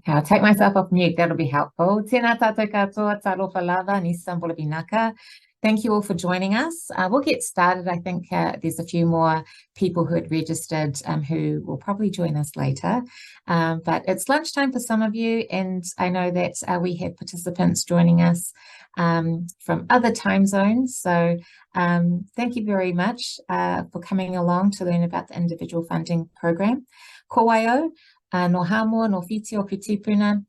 I'll take myself off mute, that'll be helpful. Tēnā tātou katoa, tarofa lava, nisam bolabinaka. Thank you all for joining us. We'll get started. I think there's a few more people who had registered who will probably join us later. But it's lunchtime for some of you, and I know that we have participants joining us from other time zones. So thank you very much for coming along to learn about the individual funding program. Ko waio, no hamo, no whiti o kitipuna.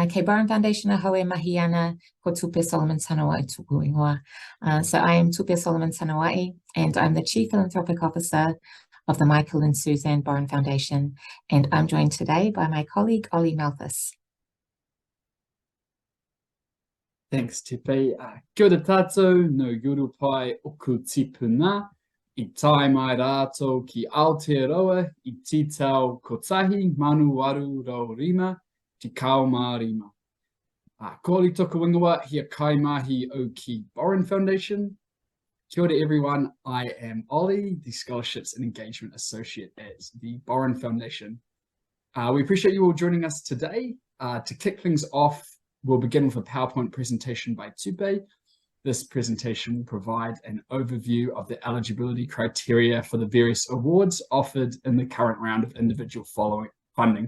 Kei Borrin Foundation a hoe mahi ana ko Tupe Solomon-Tanoa'i tuku ingoa. So I am Tupe Solomon-Tanoa'i, and I'm the Chief Philanthropic Officer of the Michael and Suzanne Borrin Foundation, and I'm joined today by my colleague Ollie Malthus. Thanks, Tupe. Kia ora tātou, no yuru pai oku tipuna, I tai mai rātou ki Aotearoa, I titau kotahi manu waru rau rima, Te kao mārima. Ko toka wingawa, hia kai mahi o ki Borrin Foundation. Kia ora everyone, I am Ollie, the Scholarships and Engagement Associate at the Borrin Foundation. We appreciate you all joining us today. To kick things off, we'll begin with a PowerPoint presentation by Tupe. This presentation will provide an overview of the eligibility criteria for the various awards offered in the current round of individual funding.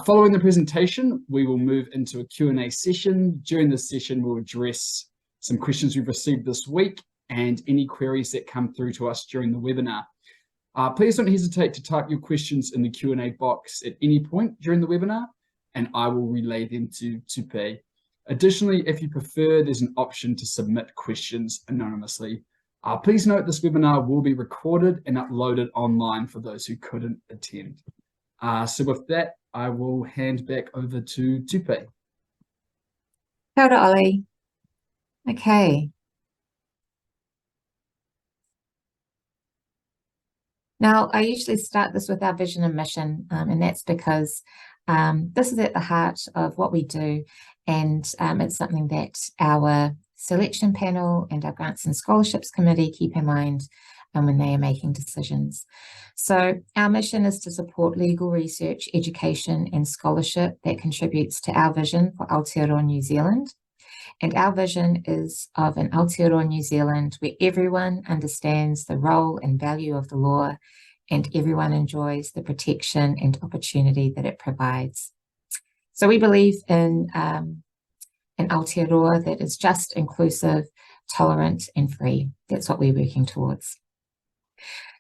Following the presentation, we will move into a Q&A session. During this session, we'll address some questions we've received this week and any queries that come through to us during the webinar. Please don't hesitate to type your questions in the Q&A box at any point during the webinar, and I will relay them to Tupe. Additionally, if you prefer, there's an option to submit questions anonymously. Please note this webinar will be recorded and uploaded online for those who couldn't attend. So with that, I will hand back over to Tupe. Kia ora, Ollie. Okay. Now, I usually start this with our vision and mission, and that's because this is at the heart of what we do, and it's something that our selection panel and our Grants and Scholarships Committee keep in mind when they are making decisions. So our mission is to support legal research, education and scholarship that contributes to our vision for Aotearoa New Zealand. And our vision is of an Aotearoa New Zealand where everyone understands the role and value of the law and everyone enjoys the protection and opportunity that it provides. So we believe in an Aotearoa that is just, inclusive, tolerant and free. That's what we're working towards.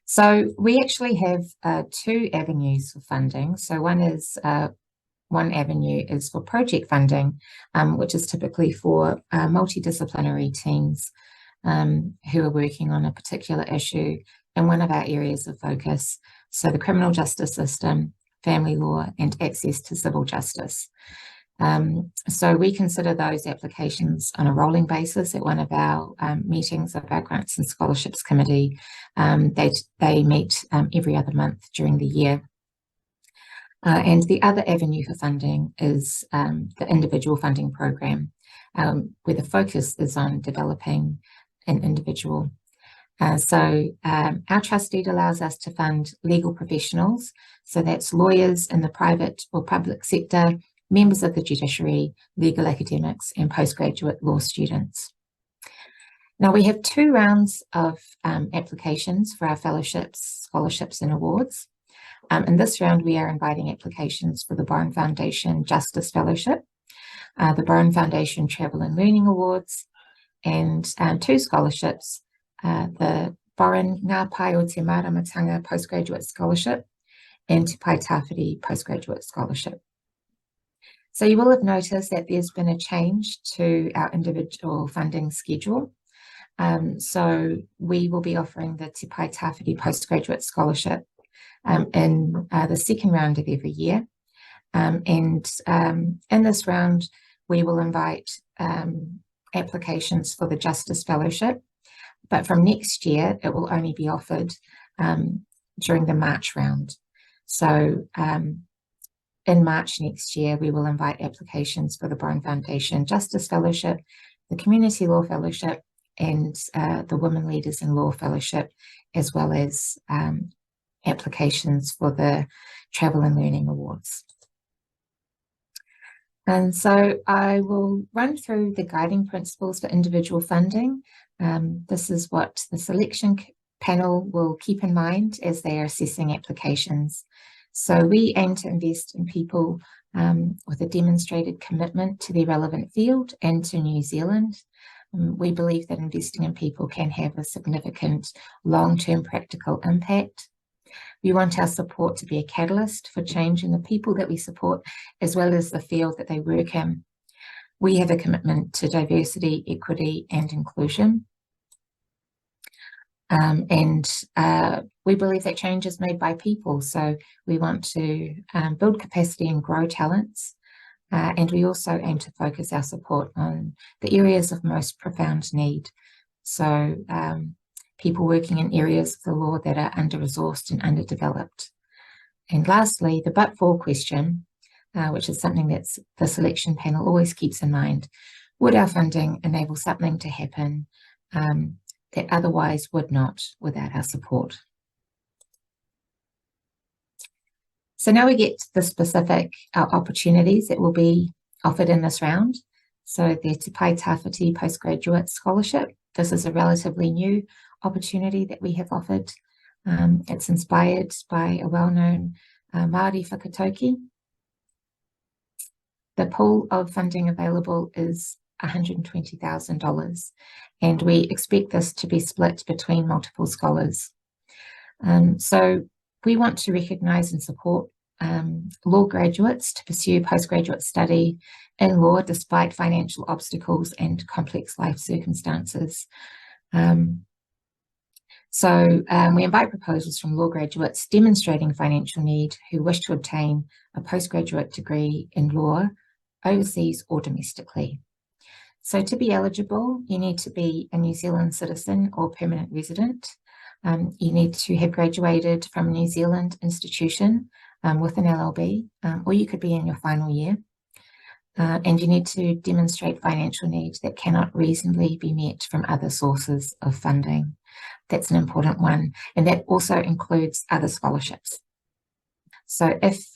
So we actually have two avenues for funding. So one avenue is for project funding, which is typically for multidisciplinary teams who are working on a particular issue in one of our areas of focus. So the criminal justice system, family law, and access to civil justice. So we consider those applications on a rolling basis. At one of our meetings of our Grants and Scholarships Committee, they meet every other month during the year. And the other avenue for funding is the individual funding program, where the focus is on developing an individual. So our trust deed allows us to fund legal professionals. So that's lawyers in the private or public sector, members of the judiciary, legal academics, and postgraduate law students. Now we have two rounds of applications for our fellowships, scholarships, and awards. In this round, we are inviting applications for the Borrin Foundation Justice Fellowship, the Borrin Foundation Travel and Learning Awards, and two scholarships, the Borrin Ngā Pae o te Māramatanga Postgraduate Scholarship and Tupe Tawhiti Postgraduate Scholarship. So you will have noticed that there's been a change to our individual funding schedule. So we will be offering the Tupe Tawhiti Postgraduate Scholarship in the second round of every year. And in this round, we will invite applications for the Justice Fellowship. But from next year, it will only be offered during the March round. So in March next year, we will invite applications for the Borrin Foundation Justice Fellowship, the Community Law Fellowship, and the Women Leaders in Law Fellowship, as well as applications for the Travel and Learning Awards. And so I will run through the guiding principles for individual funding. This is what the selection panel will keep in mind as they are assessing applications. So we aim to invest in people with a demonstrated commitment to the relevant field and to New Zealand. We believe that investing in people can have a significant long-term practical impact. We want our support to be a catalyst for change in the people that we support, as well as the field that they work in. We have a commitment to diversity, equity, and inclusion. We believe that change is made by people. So we want to build capacity and grow talents. And we also aim to focus our support on the areas of most profound need. So people working in areas of the law that are under-resourced and underdeveloped. And lastly, the but-for question, which is something that the selection panel always keeps in mind. Would our funding enable something to happen that otherwise would not without our support? So now we get to the specific opportunities that will be offered in this round. So the Tupe Tawhiti Postgraduate Scholarship. This is a relatively new opportunity that we have offered. It's inspired by a well-known Māori whakatauki. The pool of funding available is $120,000, and we expect this to be split between multiple scholars. So we want to recognise and support law graduates to pursue postgraduate study in law despite financial obstacles and complex life circumstances. We invite proposals from law graduates demonstrating financial need who wish to obtain a postgraduate degree in law overseas or domestically. So to be eligible, you need to be a New Zealand citizen or permanent resident. You need to have graduated from a New Zealand institution with an LLB, or you could be in your final year. And you need to demonstrate financial needs that cannot reasonably be met from other sources of funding. That's an important one, and that also includes other scholarships. So if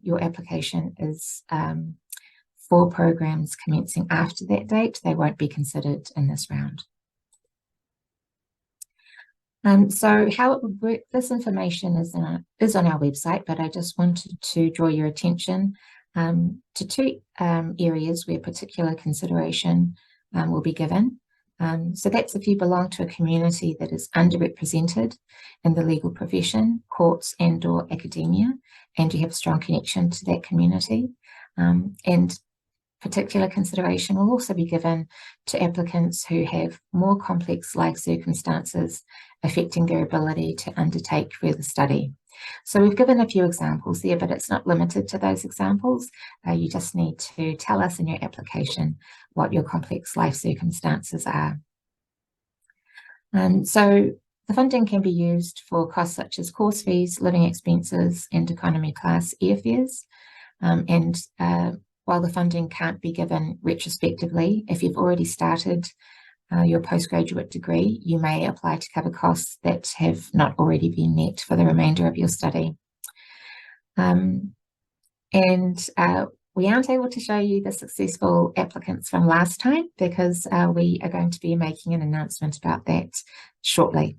your application is for programs commencing after that date, they won't be considered in this round. So how it would work, this information is on our website, but I just wanted to draw your attention to two areas where particular consideration will be given. So that's if you belong to a community that is underrepresented in the legal profession, courts and/or academia, and you have a strong connection to that community. And particular consideration will also be given to applicants who have more complex life circumstances affecting their ability to undertake further study. So we've given a few examples there, but it's not limited to those examples. You just need to tell us in your application what your complex life circumstances are. So the funding can be used for costs such as course fees, living expenses, and economy class airfares. While the funding can't be given retrospectively, if you've already started your postgraduate degree, you may apply to cover costs that have not already been met for the remainder of your study. We aren't able to show you the successful applicants from last time because we are going to be making an announcement about that shortly.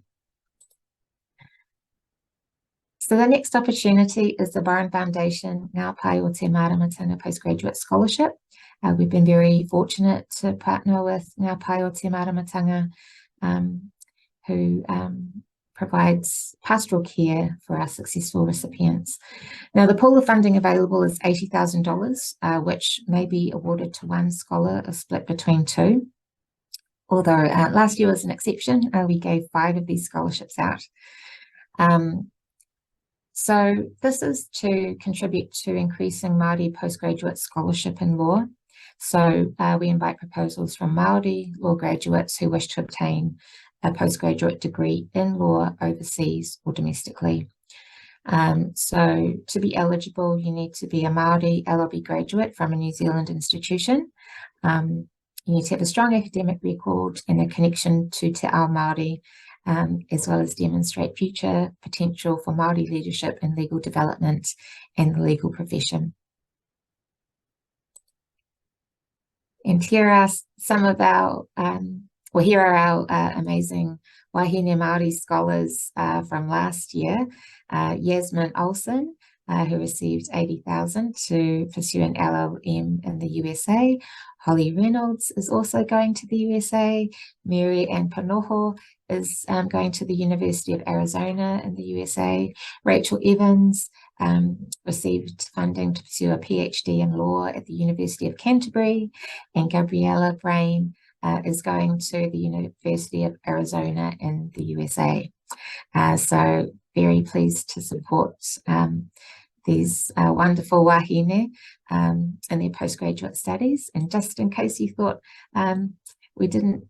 So the next opportunity is the Borrin Foundation Ngā Pae o Te Māramatanga Postgraduate Scholarship. We've been very fortunate to partner with Ngā Pae o Te Māramatanga, who provides pastoral care for our successful recipients. Now, the pool of funding available is $80,000, which may be awarded to one scholar or split between two. Although last year was an exception, we gave 5 of these scholarships out. So this is to contribute to increasing Māori postgraduate scholarship in law. So we invite proposals from Māori law graduates who wish to obtain a postgraduate degree in law overseas or domestically. So to be eligible, you need to be a Māori LLB graduate from a New Zealand institution. You need to have a strong academic record and a connection to Te Ao Māori, as well as demonstrate future potential for Māori leadership and legal development in the legal profession. And here are some of our, here are our amazing Wahine Māori scholars from last year. Yasmin Olsen, who received $80,000 to pursue an LLM in the USA. Holly Reynolds is also going to the USA. Mary Ann Panoho is going to the University of Arizona in the USA. Rachel Evans received funding to pursue a PhD in law at the University of Canterbury. And Gabriella Brain is going to the University of Arizona in the USA. So very pleased to support these wonderful wahine in their postgraduate studies. And just in case you thought we didn't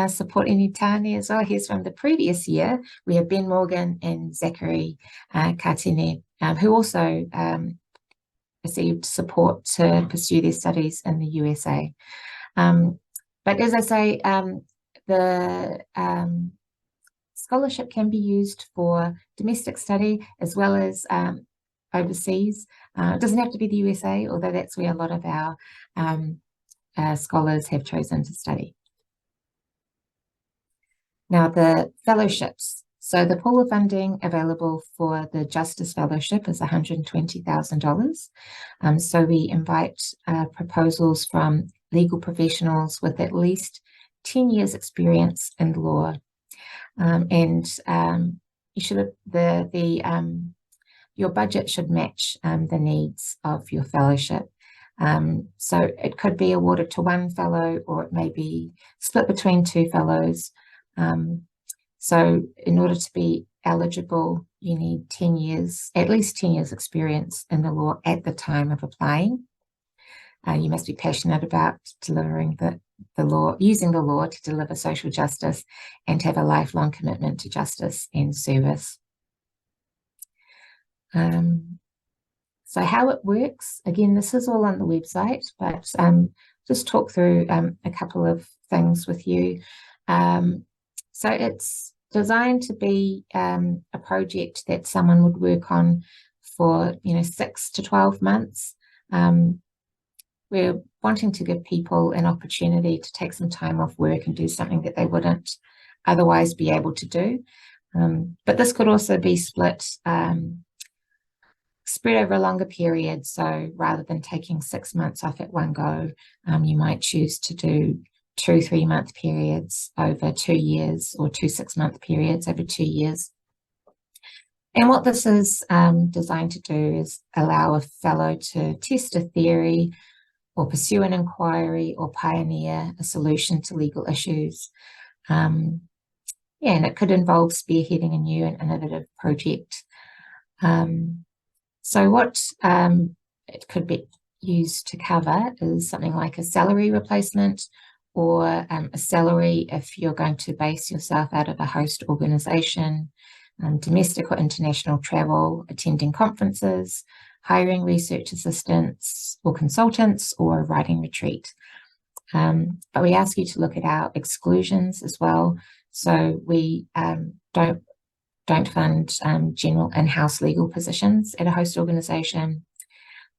support any tāne as well, here's from the previous year. We have Ben Morgan and Zachary Katene, who also received support to pursue their studies in the USA. But as I say, the scholarship can be used for domestic study as well as overseas. It doesn't have to be the USA, although that's where a lot of our scholars have chosen to study. Now, the fellowships. So the pool of funding available for the Justice Fellowship is $120,000. So we invite proposals from legal professionals with at least 10 years experience in law. You should your budget should match the needs of your fellowship. So it could be awarded to one fellow, or it may be split between two fellows. So in order to be eligible, you need 10 years, at least 10 years experience in the law at the time of applying. You must be passionate about delivering the law, using the law to deliver social justice, and have a lifelong commitment to justice and service. So how it works, again, this is all on the website, but just talk through a couple of things with you. So it's designed to be a project that someone would work on for 6 to 12 months. We're wanting to give people an opportunity to take some time off work and do something that they wouldn't otherwise be able to do. But this could also be spread over a longer period. So rather than taking 6 months off at one go, you might choose to do 2 3-month periods over 2 years, or 2 6-month periods over 2 years. And what this is designed to do is allow a fellow to test a theory, or pursue an inquiry, or pioneer a solution to legal issues. And it could involve spearheading a new and innovative project. So what it could be used to cover is something like a salary replacement, or a salary if you're going to base yourself out of a host organisation, domestic or international travel, attending conferences, hiring research assistants or consultants, or a writing retreat. But we ask you to look at our exclusions as well. So we don't fund general in-house legal positions at a host organisation.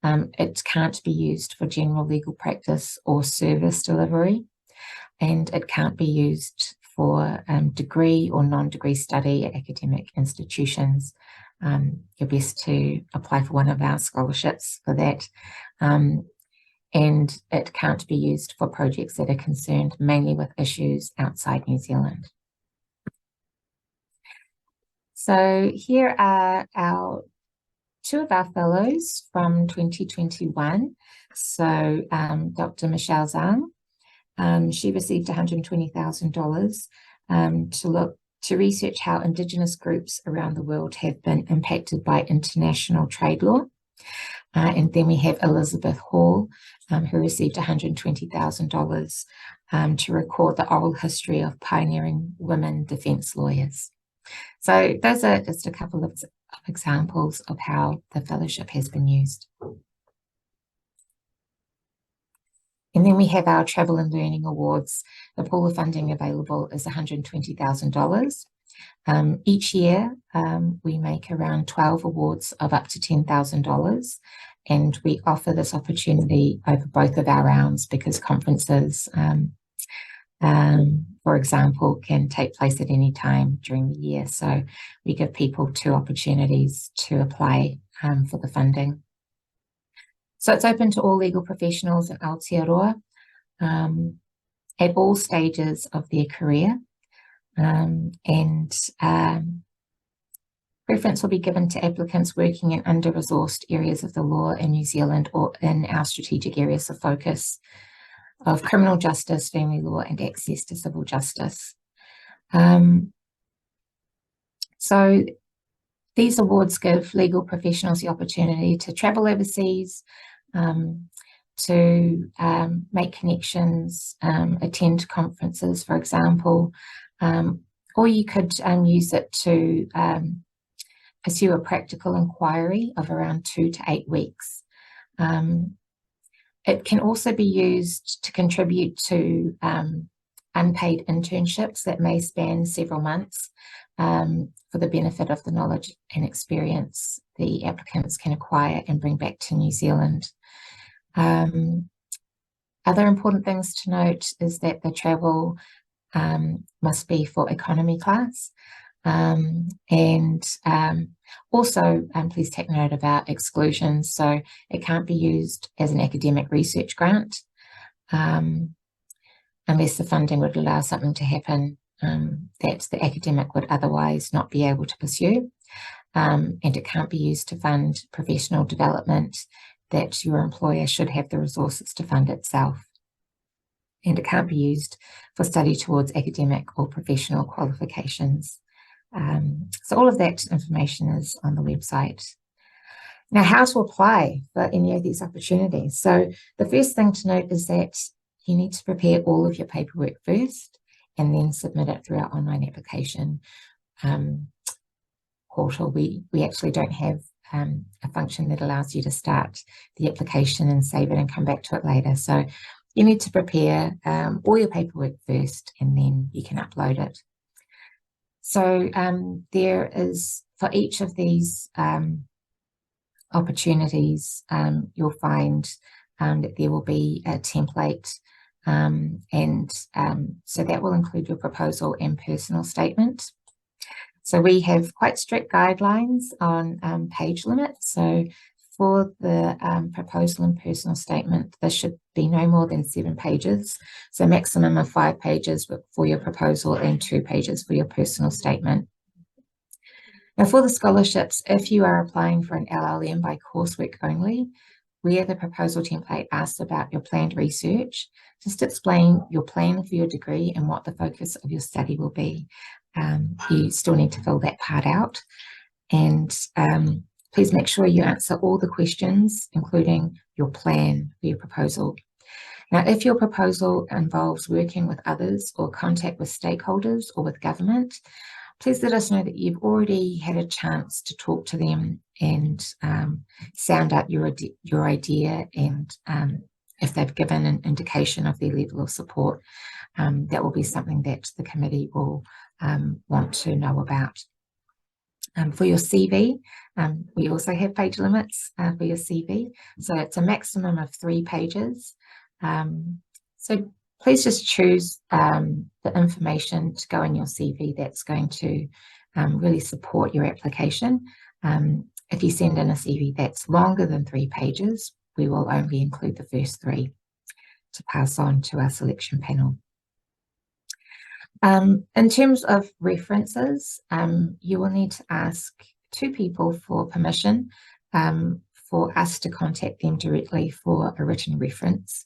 It can't be used for general legal practice or service delivery, and it can't be used for degree or non-degree study at academic institutions. You're best to apply for one of our scholarships for that. And it can't be used for projects that are concerned mainly with issues outside New Zealand. So here are two of our fellows from 2021. So Dr. Michelle Zhang, she received $120,000 to research how Indigenous groups around the world have been impacted by international trade law. And then we have Elizabeth Hall, who received $120,000 to record the oral history of pioneering women defence lawyers. So those are just a couple of examples of how the fellowship has been used. And then we have our Travel and Learning Awards. The pool of funding available is $120,000. Each year, we make around 12 awards of up to $10,000. and we offer this opportunity over both of our rounds because conferences, for example, can take place at any time during the year. So we give people 2 opportunities to apply for the funding. So it's open to all legal professionals in Aotearoa at all stages of their career, and preference will be given to applicants working in under-resourced areas of the law in New Zealand or in our strategic areas of focus of criminal justice, family law, and access to civil justice. So these awards give legal professionals the opportunity to travel overseas, to make connections, attend conferences, for example, or you could use it to pursue a practical inquiry of around 2 to 8 weeks. It can also be used to contribute to unpaid internships that may span several months for the benefit of the knowledge and experience the applicants can acquire and bring back to New Zealand. Other important things to note is that the travel must be for economy class. Also, please take note about exclusions. So it can't be used as an academic research grant unless the funding would allow something to happen that the academic would otherwise not be able to pursue. And it can't be used to fund professional development that your employer should have the resources to fund itself. And it can't be used for study towards academic or professional qualifications. So all of that information is on the website. Now, how to apply for any of these opportunities. So the first thing to note is that you need to prepare all of your paperwork first and then submit it through our online application portal. We actually don't have a function that allows you to start the application and save it and come back to it later. So you need to prepare all your paperwork first and then you can upload it. So there is, for each of these opportunities, you'll find that there will be a template, so that will include your proposal and personal statement. So we have quite strict guidelines on page limits. So for the proposal and personal statement, there should be no more than 7 pages. So maximum of 5 pages for your proposal and 2 pages for your personal statement. Now for the scholarships, if you are applying for an LLM by coursework only, where the proposal template asks about your planned research, just explain your plan for your degree and what the focus of your study will be. You still need to fill that part out. And please make sure you answer all the questions, including your plan for your proposal. Now, if your proposal involves working with others or contact with stakeholders or with government, please let us know that you've already had a chance to talk to them and sound out your idea, and if they've given an indication of their level of support, that will be something that the committee will want to know about. For your CV, we also have page limits for your CV. So it's a maximum of 3 pages. So please just choose the information to go in your CV that's going to really support your application. If you send in a CV that's longer than 3 pages, we will only include the first 3 to pass on to our selection panel. In terms of references, you will need to ask 2 people for permission for us to contact them directly for a written reference.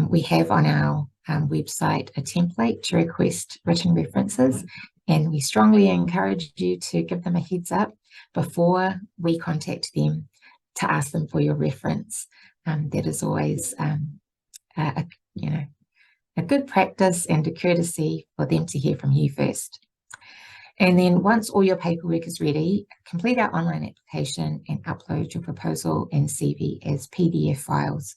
We have on our website a template to request written references, and we strongly encourage you to give them a heads up before we contact them to ask them for your reference. That is always a good practice and a courtesy for them to hear from you first. And then once all your paperwork is ready, complete our online application and upload your proposal and CV as PDF files.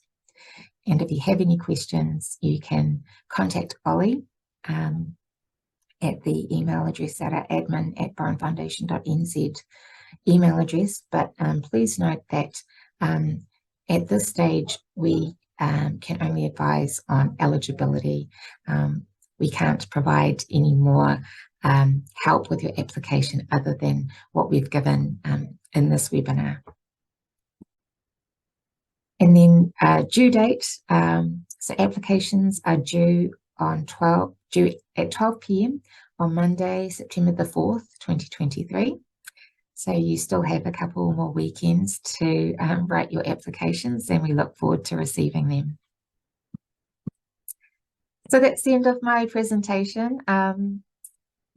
And if you have any questions, you can contact Ollie at the email address at our admin@borrinfoundation.nz email address. But please note that At this stage, we can only advise on eligibility. We can't provide any more help with your application other than what we've given in this webinar. And then due date, so applications are due at 12 p.m. on Monday, September the 4th, 2023. So you still have a couple more weekends to write your applications, and we look forward to receiving them. So that's the end of my presentation.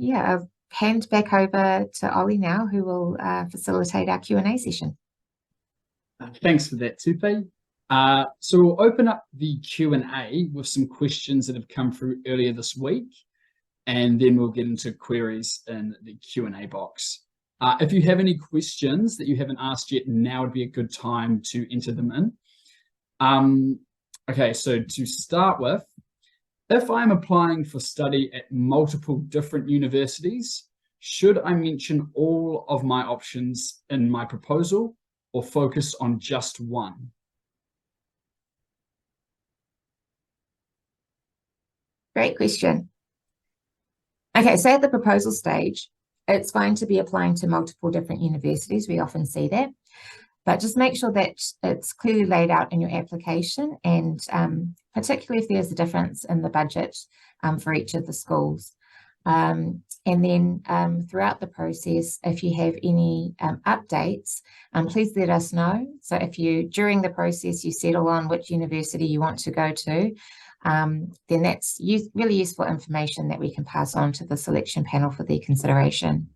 Yeah, I'll hand back over to Ollie now, who will facilitate our Q&A session. Thanks for that, Tupe. So we'll open up the Q&A with some questions that have come through earlier this week, and then we'll get into queries in the Q&A box. If you have any questions that you haven't asked yet, now would be a good time to enter them in. Okay, so to start with, if I'm applying for study at multiple different universities, should I mention all of my options in my proposal or focus on just one? Great question. Okay, so at the proposal stage, it's fine to be applying to multiple different universities. We often see that, but just make sure that it's clearly laid out in your application, and particularly if there's a difference in the budget for each of the schools. And then throughout the process, if you have any updates, please let us know. So if during the process, you settle on which university you want to go to, then that's really useful information that we can pass on to the selection panel for their consideration.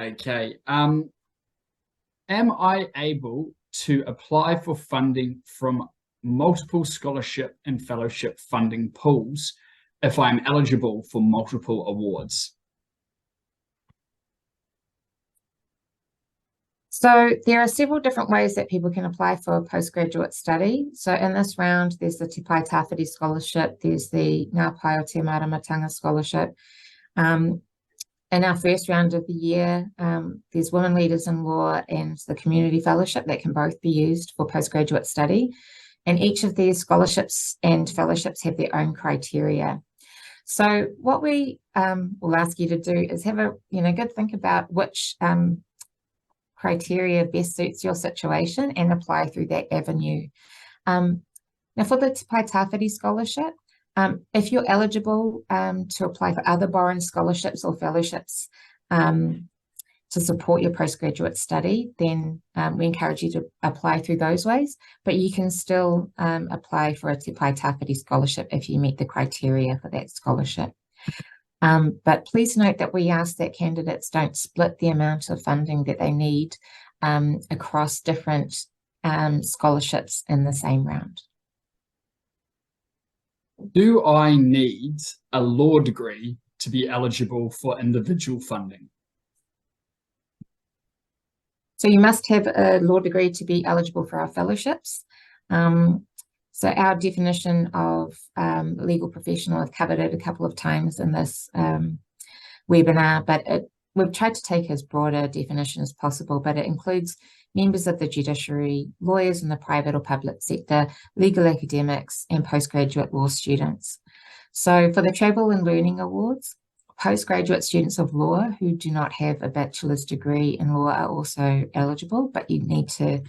Okay. Am I able to apply for funding from multiple scholarship and fellowship funding pools if I'm eligible for multiple awards? So there are several different ways that people can apply for postgraduate study. So in this round, there's the Tupe Tawhiti Scholarship, there's the Ngā Pae Māramatanga Scholarship. In our first round of the year, there's Women Leaders in Law and the Community Fellowship that can both be used for postgraduate study. And each of these scholarships and fellowships have their own criteria. So what we will ask you to do is have a good think about which criteria best suits your situation and apply through that avenue. Now for the Tupe Tawhiti Scholarship, if you're eligible to apply for other Borrin scholarships or fellowships to support your postgraduate study, then we encourage you to apply through those ways, but you can still apply for a Tupe Tawhiti Scholarship if you meet the criteria for that scholarship. But please note that we ask that candidates don't split the amount of funding that they need across different scholarships in the same round. Do I need a law degree to be eligible for individual funding? So you must have a law degree to be eligible for our fellowships. So our definition of legal professional, I've covered it a couple of times in this webinar, but we've tried to take as broad a definition as possible, but it includes members of the judiciary, lawyers in the private or public sector, legal academics, and postgraduate law students. So for the Travel and Learning Awards, postgraduate students of law who do not have a bachelor's degree in law are also eligible, but you need to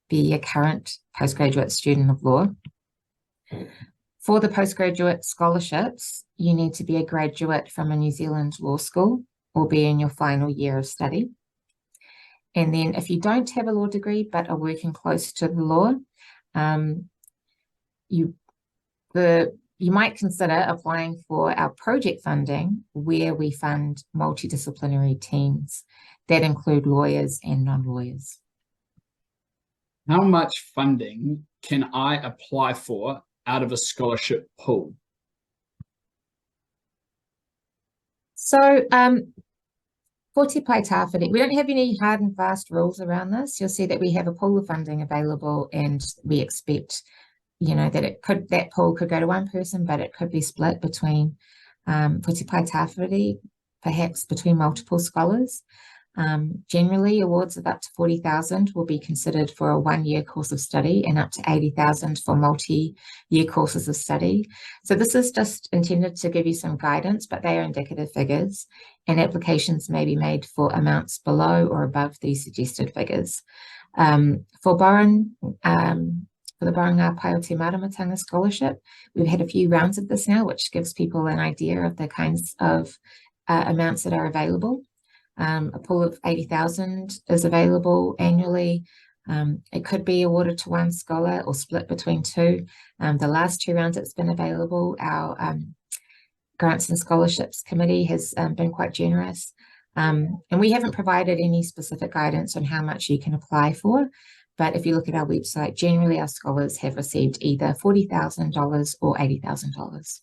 be a current postgraduate student of law. For the postgraduate scholarships, you need to be a graduate from a New Zealand law school or be in your final year of study. And then if you don't have a law degree but are working close to the law, you might consider applying for our project funding, where we fund multidisciplinary teams that include lawyers and non-lawyers. How much funding can I apply for out of a scholarship pool? So for Tupe Tawhiti, we don't have any hard and fast rules around this. You'll see that we have a pool of funding available, and we expect, that that pool could go to one person, but it could be split between for Tupe Tawhiti, perhaps between multiple scholars. Generally, awards of up to 40,000 will be considered for a one-year course of study and up to 80,000 for multi-year courses of study. So this is just intended to give you some guidance, but they are indicative figures, and applications may be made for amounts below or above these suggested figures. For Borrin, for the Borrin Ngā Pae o Te Māramatanga Scholarship, we've had a few rounds of this now, which gives people an idea of the kinds of amounts that are available. A pool of 80,000 is available annually. It could be awarded to one scholar or split between two. The last two rounds it's been available, our Grants and Scholarships Committee has been quite generous. And we haven't provided any specific guidance on how much you can apply for. But if you look at our website, generally our scholars have received either $40,000 or $80,000.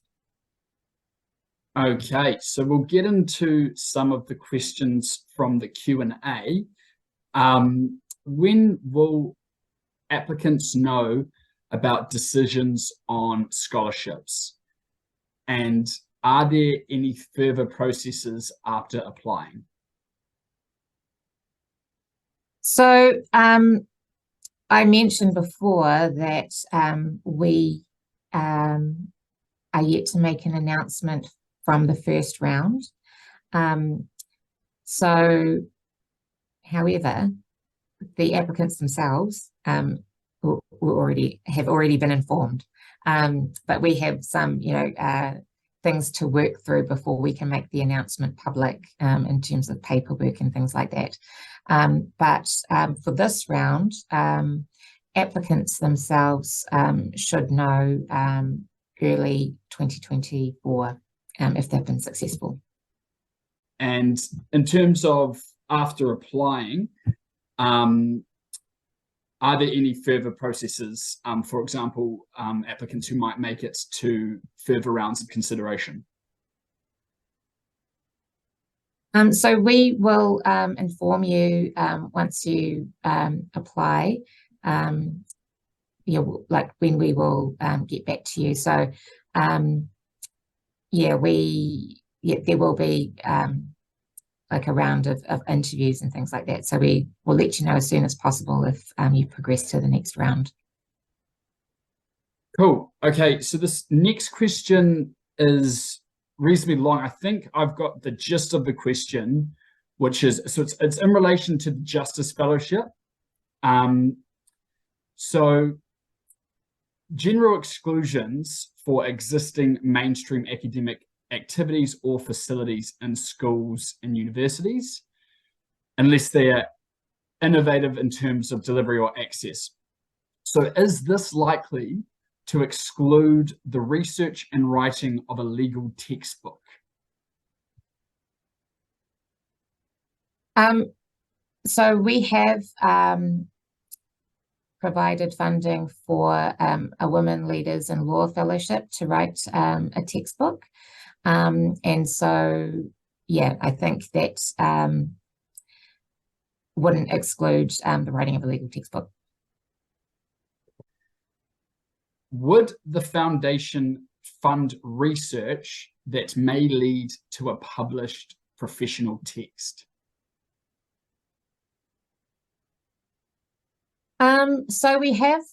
Okay, so we'll get into some of the questions from the Q&A. When will applicants know about decisions on scholarships? And are there any further processes after applying? So I mentioned before that we are yet to make an announcement from the first round. However, the applicants themselves have already been informed, but we have some, things to work through before we can make the announcement public in terms of paperwork and things like that. But for this round, applicants themselves should know early 2024. If they've been successful. And in terms of after applying, are there any further processes, for example, applicants who might make it to further rounds of consideration? So we will inform you once you apply, like when we will get back to you. So there will be like a round of interviews and things like that. So we will let you know as soon as possible if you progress to the next round. Cool. Okay, so this next question is reasonably long. I think I've got the gist of the question, which is, so it's in relation to the Justice Fellowship. So general exclusions for existing mainstream academic activities or facilities in schools and universities, unless they're innovative in terms of delivery or access. So is this likely to exclude the research and writing of a legal textbook? So we have provided funding for a Women Leaders in Law Fellowship to write a textbook. And so, I think that wouldn't exclude the writing of a legal textbook. Would the foundation fund research that may lead to a published professional text? So we have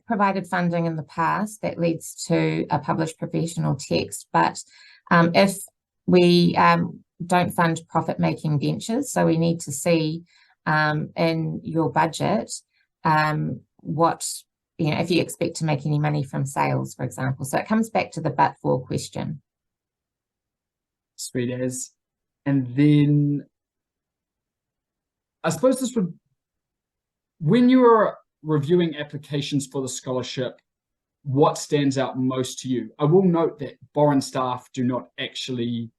provided funding in the past that leads to a published professional text, but if we don't fund profit-making ventures, so we need to see in your budget what, if you expect to make any money from sales, for example. So it comes back to the but-for question. Sweet as. And then I suppose this would, when you are reviewing applications for the scholarship, what stands out most to you? I will note that Borrin staff do not actually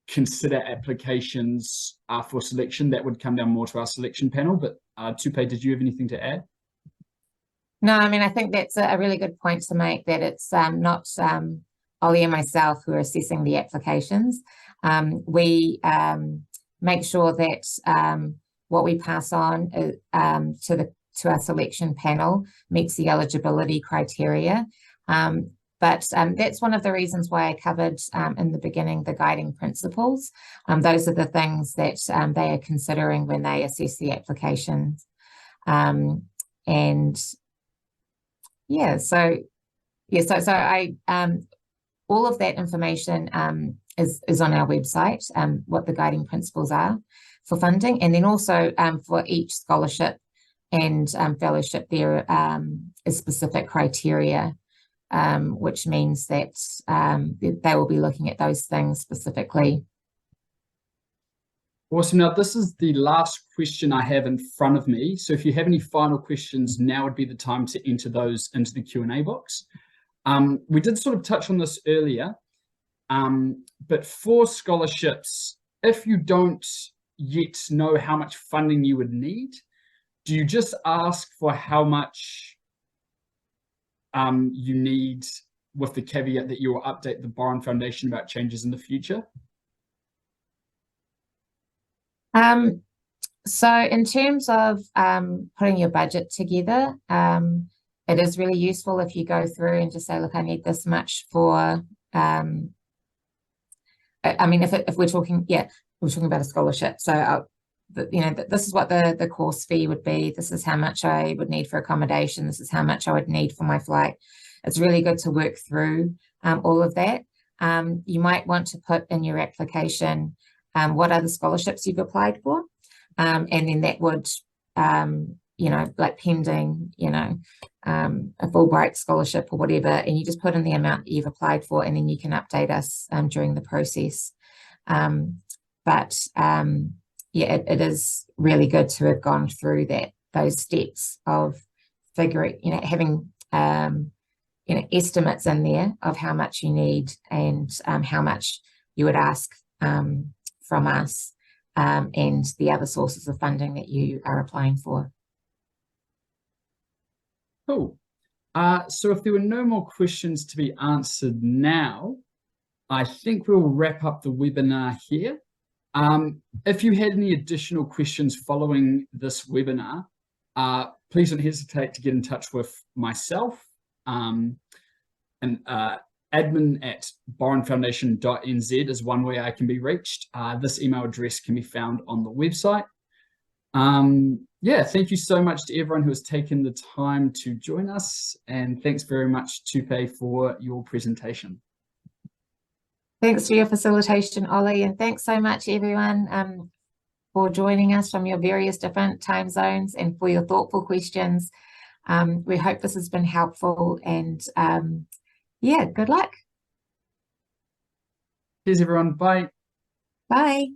consider applications for selection. That would come down more to our selection panel, but Tupe, did you have anything to add? No, I mean, I think that's a really good point to make, that it's not Ollie and myself who are assessing the applications. We make sure that what we pass on to our selection panel meets the eligibility criteria. But that's one of the reasons why I covered in the beginning the guiding principles. Those are the things that they are considering when they assess the applications. And yeah, so I all of that information is on our website, what the guiding principles are for funding, and then also for each scholarship and fellowship there is specific criteria, which means that they will be looking at those things specifically. Awesome. Now, this is the last question I have in front of me. So if you have any final questions, now would be the time to enter those into the Q&A box. We did sort of touch on this earlier, but for scholarships, if you don't yet know how much funding you would need, do you just ask for how much you need, with the caveat that you will update the Borrin Foundation about changes in the future? So in terms of putting your budget together, it is really useful if you go through and just say, look, I need this much for, I mean, if we're talking, we're talking about a scholarship. So, this is what the course fee would be. This is how much I would need for accommodation. This is how much I would need for my flight. It's really good to work through all of that. You might want to put in your application what other scholarships you've applied for. And then that would, like pending, a Fulbright scholarship or whatever, and you just put in the amount that you've applied for, and then you can update us during the process. It is really good to have gone through those steps of figuring, having, estimates in there of how much you need and how much you would ask from us, and the other sources of funding that you are applying for. Cool. So if there were no more questions to be answered now, I think we'll wrap up the webinar here. If you had any additional questions following this webinar, please don't hesitate to get in touch with myself, and admin@borrinfoundation.nz is one way I can be reached. This email address can be found on the website. Thank you so much to everyone who has taken the time to join us, and thanks very much, Tupe, for your presentation. Thanks for your facilitation, Ollie, and thanks so much, everyone, for joining us from your various different time zones and for your thoughtful questions. We hope this has been helpful, and good luck. Cheers, everyone. Bye. Bye.